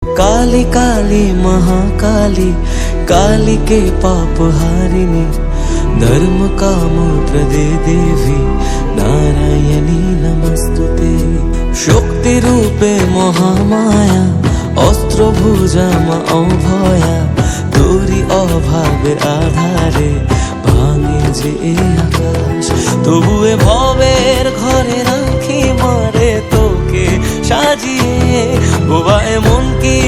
काली काली महाकाली काली के पाप हारिणी धर्म काम प्रदे देवी नारायणी नमस्तुते। शक्ति रूपे महामाया अस्त्र भुजा मा अभया তোরি অভাবে আধারে ভাঙে যে আকাশ তবুয়ে ভবের ঘরে রাখি মারে তোকে সাজিয়ে বোবা এমন কি